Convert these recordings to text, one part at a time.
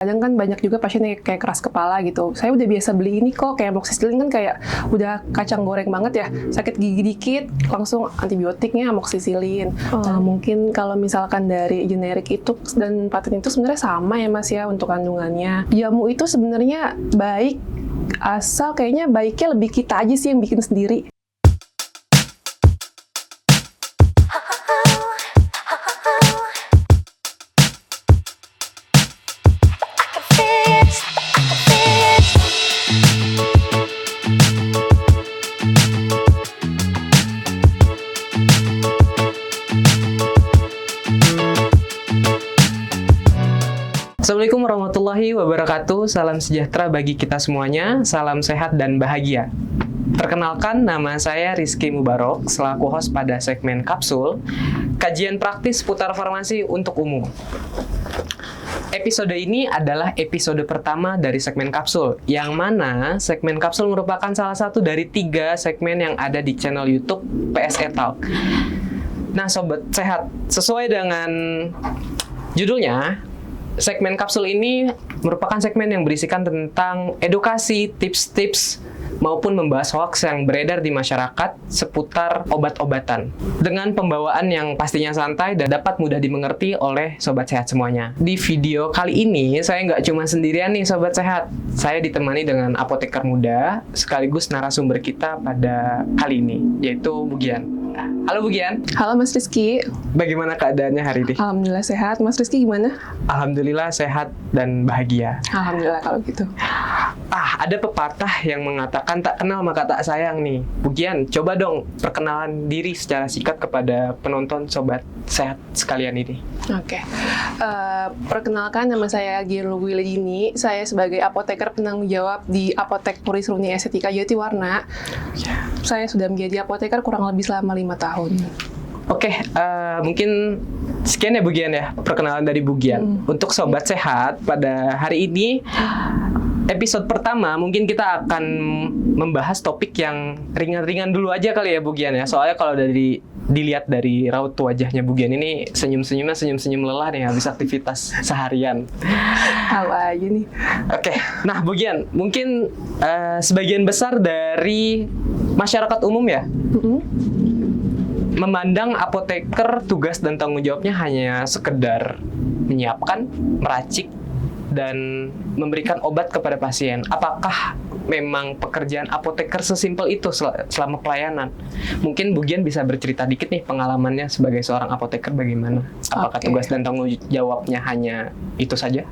Kadang kan banyak juga pasien yang kayak keras kepala gitu. Saya udah biasa beli ini kok, kayak amoxicillin kan kayak udah kacang goreng banget ya. Sakit gigi dikit, langsung antibiotiknya amoxicillin. Mungkin kalau misalkan dari generik itu dan patent itu sebenarnya sama ya Mas ya untuk kandungannya. Jamu itu sebenarnya baik, asal kayaknya baiknya lebih kita aja sih yang bikin sendiri. Assalamualaikum warahmatullahi wabarakatuh. Salam sejahtera bagi kita semuanya. Salam sehat dan bahagia. Perkenalkan, nama saya Rizky Mubarok, selaku host pada segmen Kapsul, kajian praktis seputar farmasi untuk umum. Episode ini adalah episode pertama dari segmen Kapsul, yang mana segmen Kapsul merupakan salah satu dari 3 segmen yang ada di channel YouTube PSE Talk. Nah, Sobat Sehat, sesuai dengan judulnya, segmen Kapsul ini merupakan segmen yang berisikan tentang edukasi, tips-tips, maupun membahas hoaks yang beredar di masyarakat seputar obat-obatan. Dengan pembawaan yang pastinya santai dan dapat mudah dimengerti oleh Sobat Sehat semuanya. Di video kali ini, saya nggak cuma sendirian nih Sobat Sehat. Saya ditemani dengan apoteker muda, sekaligus narasumber kita pada kali ini, yaitu Bu Gian. Halo Bu Gian. Halo Mas Rizky. Bagaimana keadaannya hari ini? Alhamdulillah sehat. Mas Rizky gimana? Alhamdulillah sehat dan bahagia. Alhamdulillah kalau gitu. Ada pepatah yang mengatakan tak kenal maka tak sayang nih. Bu Gian, coba dong perkenalan diri secara singkat kepada penonton Sobat Sehat sekalian ini. Oke. Perkenalkan, nama saya Gian Wiledini. Saya sebagai apoteker penanggung jawab di Apotek Puri Seruni Estetika Jatiwarna. Saya sudah menjadi apoteker kurang lebih selama 5 tahun. Oke, mungkin sekian ya Bu Gian ya, perkenalan dari Bu Gian. Untuk Sobat Sehat, pada hari ini episode pertama mungkin kita akan membahas topik yang ringan-ringan dulu aja kali ya Bu Gian ya. Soalnya kalau dilihat dari raut wajahnya Bu Gian ini senyum-senyum lelah nih habis aktivitas seharian. Tahu aja nih. Oke, nah Bu Gian, mungkin sebagian besar dari masyarakat umum ya memandang apoteker tugas dan tanggung jawabnya hanya sekedar menyiapkan, meracik, dan memberikan obat kepada pasien. Apakah memang pekerjaan apoteker sesimpel itu selama pelayanan? Mungkin Bu Gian bisa bercerita dikit nih pengalamannya sebagai seorang apoteker bagaimana? Apakah tugas dan tanggung jawabnya hanya itu saja?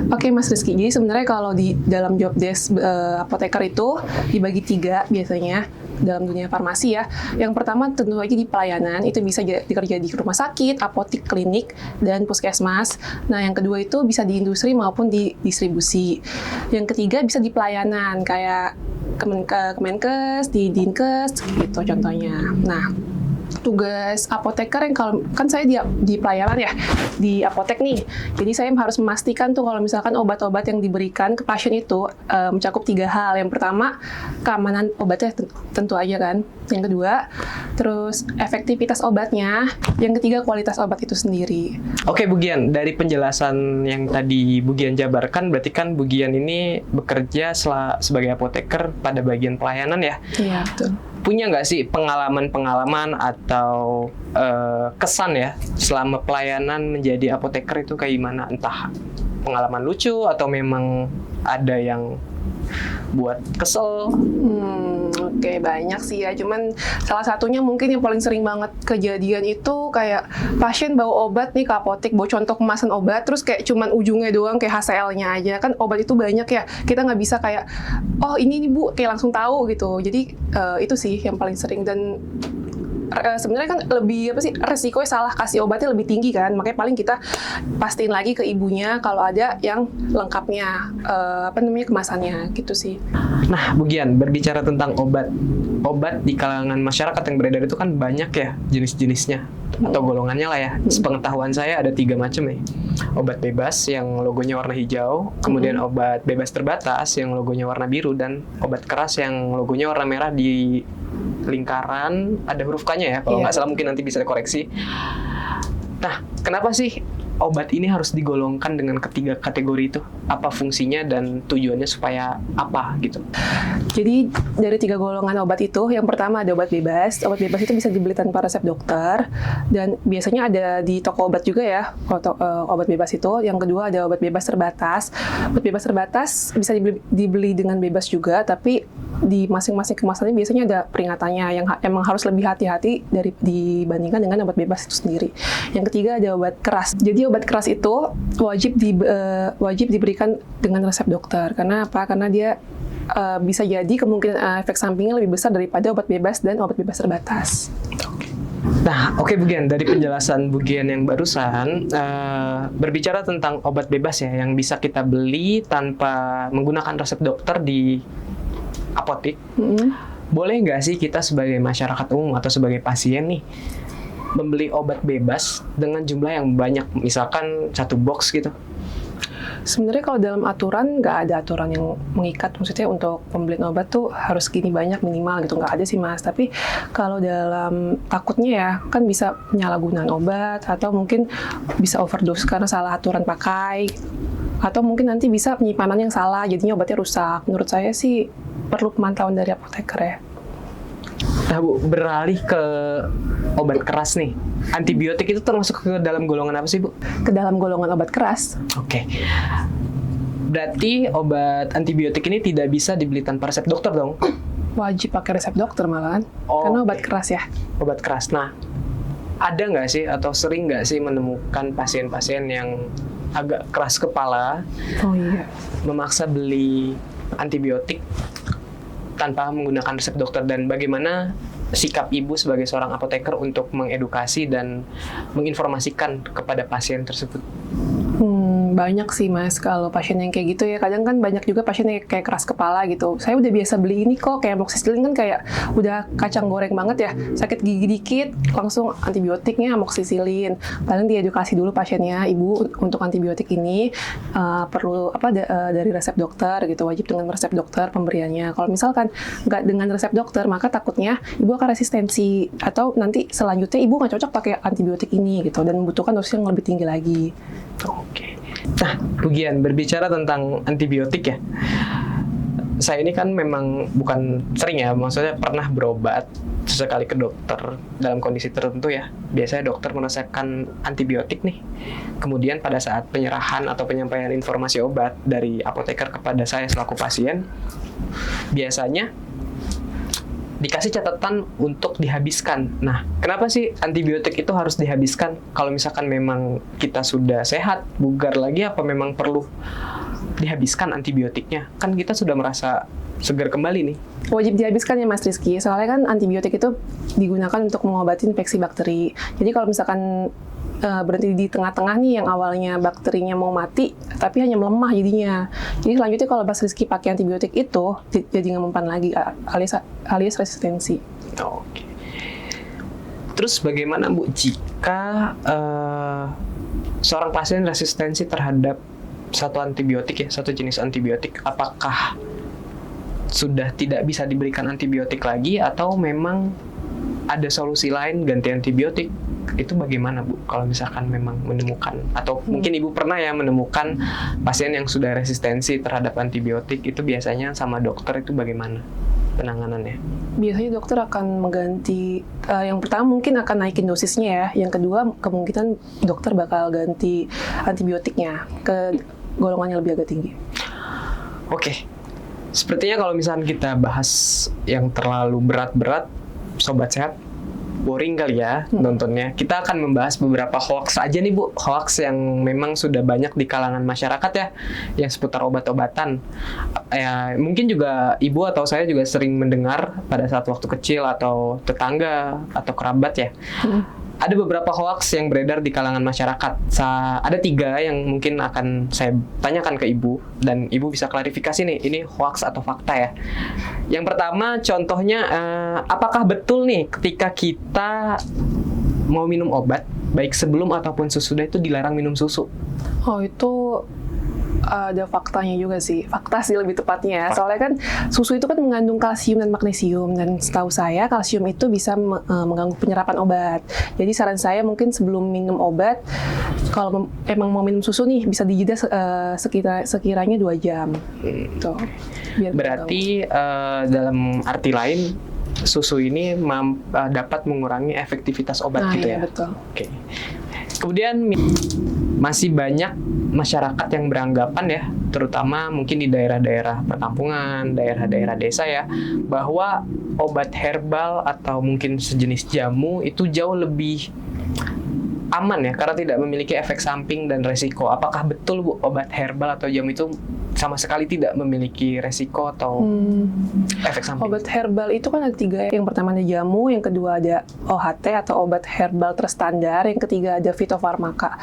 Oke Mas Rizky, jadi sebenarnya kalau di dalam job desk apoteker itu dibagi 3 biasanya dalam dunia farmasi ya. Yang pertama tentu aja di pelayanan, itu bisa dikerja di rumah sakit, apotek, klinik, dan puskesmas. Nah yang kedua itu bisa di industri maupun di distribusi. Yang ketiga bisa di pelayanan, kayak Kemenkes, di Dinkes, gitu contohnya. Nah, tugas apoteker yang kalau kan saya di pelayanan ya di apotek nih, jadi saya harus memastikan tuh kalau misalkan obat-obat yang diberikan ke pasien itu mencakup 3 hal. Yang pertama, keamanan obatnya tentu aja kan. Yang kedua, terus efektivitas obatnya. Yang ketiga, kualitas obat itu sendiri. Oke Bu Gian, dari penjelasan yang tadi Bu Gian jabarkan, berarti kan Bu Gian ini bekerja sebagai apoteker pada bagian pelayanan ya? Iya, betul. Punya nggak sih pengalaman atau kesan ya selama pelayanan menjadi apoteker itu kayak gimana? Entah pengalaman lucu atau memang ada yang buat kesel? Oke, banyak sih ya. Cuman salah satunya mungkin yang paling sering banget kejadian itu kayak pasien bawa obat nih ke apotek, bawa contoh kemasan obat, terus kayak cuman ujungnya doang kayak HCL-nya aja. Kan obat itu banyak ya, kita nggak bisa kayak, oh ini nih Bu, kayak langsung tahu gitu. Jadi itu sih yang paling sering. Dan sebenarnya kan lebih resikonya salah kasih obatnya lebih tinggi kan, makanya paling kita pastiin lagi ke ibunya kalau ada yang lengkapnya kemasannya gitu sih. Nah Bu Gian, berbicara tentang obat di kalangan masyarakat yang beredar itu kan banyak ya jenis-jenisnya atau golongannya lah ya. Sepengetahuan saya ada 3 macam nih. Obat bebas yang logonya warna hijau, kemudian obat bebas terbatas yang logonya warna biru, dan obat keras yang logonya warna merah di lingkaran ada huruf K-nya ya, kalau nggak salah, mungkin nanti bisa dikoreksi. Nah, kenapa sih obat ini harus digolongkan dengan ketiga kategori itu? Apa fungsinya dan tujuannya supaya apa gitu? Jadi dari 3 golongan obat itu, yang pertama ada obat bebas. Obat bebas itu bisa dibeli tanpa resep dokter dan biasanya ada di toko obat juga ya, obat bebas itu. Yang kedua ada obat bebas terbatas. Obat bebas terbatas bisa dibeli dengan bebas juga, tapi di masing-masing kemasannya biasanya ada peringatannya yang emang harus lebih hati-hati dibandingkan dengan obat bebas itu sendiri. Yang ketiga ada obat keras. Jadi obat keras itu wajib diberikan dengan resep dokter. Karena apa? Karena dia bisa jadi kemungkinan efek sampingnya lebih besar daripada obat bebas dan obat bebas terbatas. Nah, oke Bu Gian, dari penjelasan Bu Gian yang barusan, berbicara tentang obat bebas ya, yang bisa kita beli tanpa menggunakan resep dokter di apotek, boleh nggak sih kita sebagai masyarakat umum atau sebagai pasien nih, membeli obat bebas dengan jumlah yang banyak, misalkan 1 box gitu? Sebenarnya kalau dalam aturan nggak ada aturan yang mengikat, maksudnya untuk pembelian obat tuh harus gini banyak minimal gitu, nggak ada sih Mas. Tapi kalau dalam takutnya ya kan bisa penyalahgunaan obat atau mungkin bisa overdose karena salah aturan pakai, atau mungkin nanti bisa penyimpanan yang salah jadinya obatnya rusak. Menurut saya sih perlu pemantauan dari apoteker ya. Nah Bu, beralih ke obat keras nih. Antibiotik itu termasuk ke dalam golongan apa sih Bu? Ke dalam golongan obat keras. Oke. Berarti obat antibiotik ini tidak bisa dibeli tanpa resep dokter dong? Wajib pakai resep dokter malahan. Oh, karena obat oke. keras ya. Obat keras. Nah, ada nggak sih atau sering nggak sih menemukan pasien-pasien yang agak keras kepala Oh iya. memaksa beli antibiotik tanpa menggunakan resep dokter, dan bagaimana sikap ibu sebagai seorang apoteker untuk mengedukasi dan menginformasikan kepada pasien tersebut? Banyak sih Mas, kalau pasien yang kayak gitu ya. Kadang kan banyak juga pasien yang kayak keras kepala gitu. Saya udah biasa beli ini kok, kayak amoxicillin kan kayak udah kacang goreng banget ya. Sakit gigi dikit, langsung antibiotiknya amoxicillin. Paling diedukasi dulu pasiennya, ibu untuk antibiotik ini perlu dari resep dokter gitu. Wajib dengan resep dokter pemberiannya. Kalau misalkan nggak dengan resep dokter, maka takutnya ibu akan resistensi. Atau nanti selanjutnya ibu nggak cocok pakai antibiotik ini gitu. Dan membutuhkan dosis yang lebih tinggi lagi. Oke. Nah, Bu Gian, berbicara tentang antibiotik ya, saya ini kan memang bukan sering ya, maksudnya pernah berobat sesekali ke dokter dalam kondisi tertentu ya. Biasanya dokter meresepkan antibiotik nih. Kemudian pada saat penyerahan atau penyampaian informasi obat dari apoteker kepada saya selaku pasien, biasanya dikasih catatan untuk dihabiskan. Nah, kenapa sih antibiotik itu harus dihabiskan? Kalau misalkan memang kita sudah sehat, bugar lagi, apa memang perlu dihabiskan antibiotiknya? Kan kita sudah merasa segar kembali nih. Wajib dihabiskan ya Mas Rizky, soalnya kan antibiotik itu digunakan untuk mengobati infeksi bakteri. Jadi kalau misalkan berhenti di tengah-tengah nih, yang awalnya bakterinya mau mati, tapi hanya melemah jadinya. Jadi selanjutnya kalau Mas Rizky pakai antibiotik itu, jadi nggak mempan lagi, alias resistensi. Oke. Terus bagaimana Bu, jika seorang pasien resistensi terhadap satu antibiotik ya, satu jenis antibiotik, apakah sudah tidak bisa diberikan antibiotik lagi atau memang ada solusi lain ganti antibiotik? Itu bagaimana Bu, kalau misalkan memang menemukan, atau mungkin Ibu pernah ya menemukan pasien yang sudah resistensi terhadap antibiotik, itu biasanya sama dokter itu bagaimana penanganannya? Biasanya dokter akan mengganti, yang pertama mungkin akan naikin dosisnya ya, yang kedua kemungkinan dokter bakal ganti antibiotiknya ke golongan yang lebih agak tinggi. Oke, sepertinya kalau misalnya kita bahas yang terlalu berat-berat, Sobat Sehat, boring kali ya nontonnya. Kita akan membahas beberapa hoax aja nih Bu, hoax yang memang sudah banyak di kalangan masyarakat ya, yang seputar obat-obatan. Ya, mungkin juga Ibu atau saya juga sering mendengar pada saat waktu kecil atau tetangga atau kerabat ya. Ada beberapa hoax yang beredar di kalangan masyarakat. Ada 3 yang mungkin akan saya tanyakan ke Ibu, dan Ibu bisa klarifikasi nih, ini hoax atau fakta ya. Yang pertama, contohnya, apakah betul nih ketika kita mau minum obat, baik sebelum ataupun sesudah, itu dilarang minum susu? Oh itu Ada faktanya juga sih, fakta sih lebih tepatnya. Soalnya kan susu itu kan mengandung kalsium dan magnesium, dan setahu saya kalsium itu bisa mengganggu penyerapan obat. Jadi saran saya mungkin sebelum minum obat, kalau emang mau minum susu nih bisa dijeda sekiranya 2 jam. Tuh. Biar Berarti dalam arti lain susu ini dapat mengurangi efektivitas obat gitu iya, ya. betul. Oke. Kemudian masih banyak masyarakat yang beranggapan ya, terutama mungkin di daerah-daerah perkampungan, daerah-daerah desa ya, bahwa obat herbal atau mungkin sejenis jamu itu jauh lebih aman ya, karena tidak memiliki efek samping dan resiko. Apakah betul Bu, obat herbal atau jamu itu sama sekali tidak memiliki resiko atau efek samping? Obat herbal itu kan ada 3. Yang pertama ada jamu, yang kedua ada OHT atau obat herbal terstandar, yang ketiga ada fitofarmaka.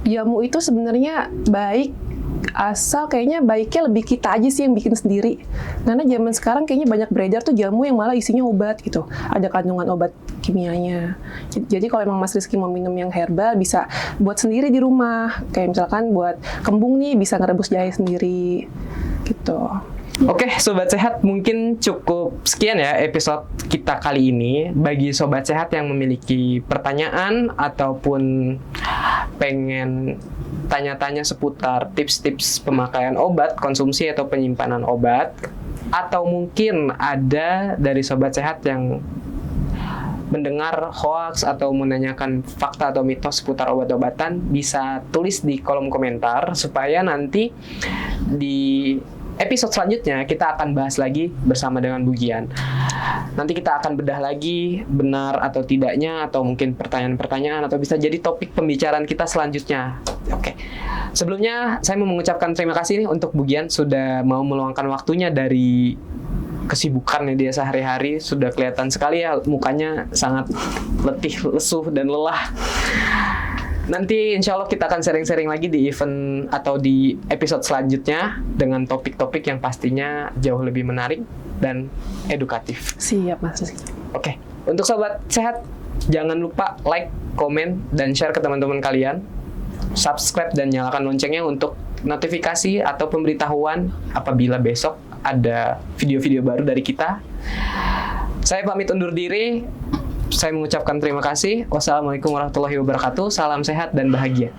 Jamu itu sebenarnya baik, asal kayaknya baiknya lebih kita aja sih yang bikin sendiri. Karena zaman sekarang kayaknya banyak beredar tuh jamu yang malah isinya obat gitu. Ada kandungan obat kimianya. Jadi kalau emang Mas Rizky mau minum yang herbal, bisa buat sendiri di rumah. Kayak misalkan buat kembung nih, bisa ngerebus jahe sendiri gitu. Oke, Sobat Sehat, mungkin cukup sekian ya episode kita kali ini. Bagi Sobat Sehat yang memiliki pertanyaan ataupun pengen tanya-tanya seputar tips-tips pemakaian obat, konsumsi atau penyimpanan obat, atau mungkin ada dari Sobat Sehat yang mendengar hoax atau menanyakan fakta atau mitos seputar obat-obatan, bisa tulis di kolom komentar supaya nanti di episode selanjutnya kita akan bahas lagi bersama dengan Bu Gian. Nanti kita akan bedah lagi benar atau tidaknya, atau mungkin pertanyaan-pertanyaan, atau bisa jadi topik pembicaraan kita selanjutnya. Oke. Sebelumnya saya mau mengucapkan terima kasih nih untuk Bu Gian sudah mau meluangkan waktunya dari kesibukannya dia sehari-hari. Sudah kelihatan sekali ya mukanya sangat letih, lesuh, dan lelah. Nanti insya Allah kita akan sharing-sharing lagi di event atau di episode selanjutnya dengan topik-topik yang pastinya jauh lebih menarik dan edukatif. Siap, Mas Rizky. Oke, untuk Sobat Sehat, jangan lupa like, komen, dan share ke teman-teman kalian. Subscribe dan nyalakan loncengnya untuk notifikasi atau pemberitahuan apabila besok ada video-video baru dari kita. Saya pamit undur diri. Saya mengucapkan terima kasih. Wassalamualaikum warahmatullahi wabarakatuh. Salam sehat dan bahagia.